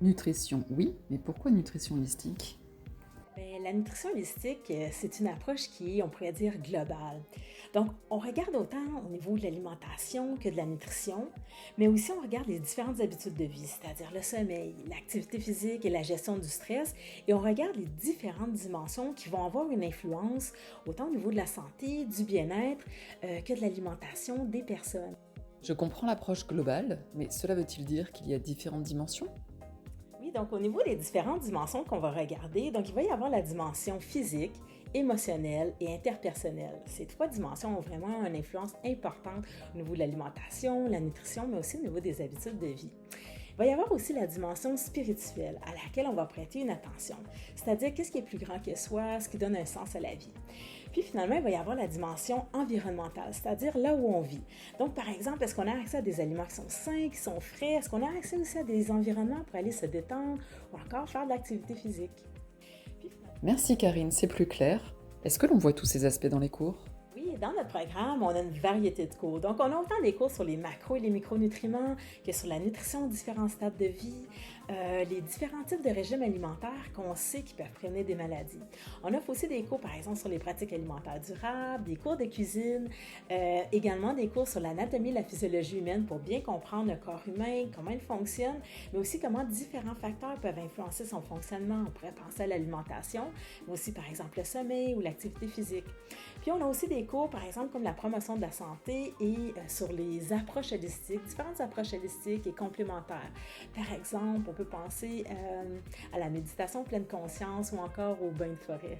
Nutrition, oui, mais pourquoi nutrition holistique? Bien, la nutrition holistique, c'est une approche qui est, on pourrait dire, globale. Donc, on regarde autant au niveau de l'alimentation que de la nutrition, mais aussi on regarde les différentes habitudes de vie, c'est-à-dire le sommeil, l'activité physique et la gestion du stress, et on regarde les différentes dimensions qui vont avoir une influence autant au niveau de la santé, du bien-être, que de l'alimentation des personnes. Je comprends l'approche globale, mais cela veut-il dire qu'il y a différentes dimensions? Oui, donc au niveau des différentes dimensions qu'on va regarder, donc il va y avoir la dimension physique, émotionnelle et interpersonnelle. Ces trois dimensions ont vraiment une influence importante au niveau de l'alimentation, la nutrition, mais aussi au niveau des habitudes de vie. Il va y avoir aussi la dimension spirituelle à laquelle on va prêter une attention, c'est-à-dire qu'est-ce qui est plus grand que soi, ce qui donne un sens à la vie. Puis finalement, il va y avoir la dimension environnementale, c'est-à-dire là où on vit. Donc par exemple, est-ce qu'on a accès à des aliments qui sont sains, qui sont frais? Est-ce qu'on a accès aussi à des environnements pour aller se détendre ou encore faire de l'activité physique? Merci Karine, c'est plus clair. Est-ce que l'on voit tous ces aspects dans les cours? Oui, dans notre programme, on a une variété de cours. Donc, on a autant des cours sur les macros et les micronutriments que sur la nutrition aux différents stades de vie, les différents types de régimes alimentaires qu'on sait qui peuvent prévenir des maladies. On offre aussi des cours, par exemple, sur les pratiques alimentaires durables, des cours de cuisine, également des cours sur l'anatomie et la physiologie humaine pour bien comprendre le corps humain, comment il fonctionne, mais aussi comment différents facteurs peuvent influencer son fonctionnement. On pourrait penser à l'alimentation, mais aussi, par exemple, le sommeil ou l'activité physique. Puis, on a aussi des cours, par exemple, comme la promotion de la santé et sur les approches holistiques, différentes approches holistiques et complémentaires. Par exemple, on peut penser à la méditation pleine conscience ou encore au bain de forêt.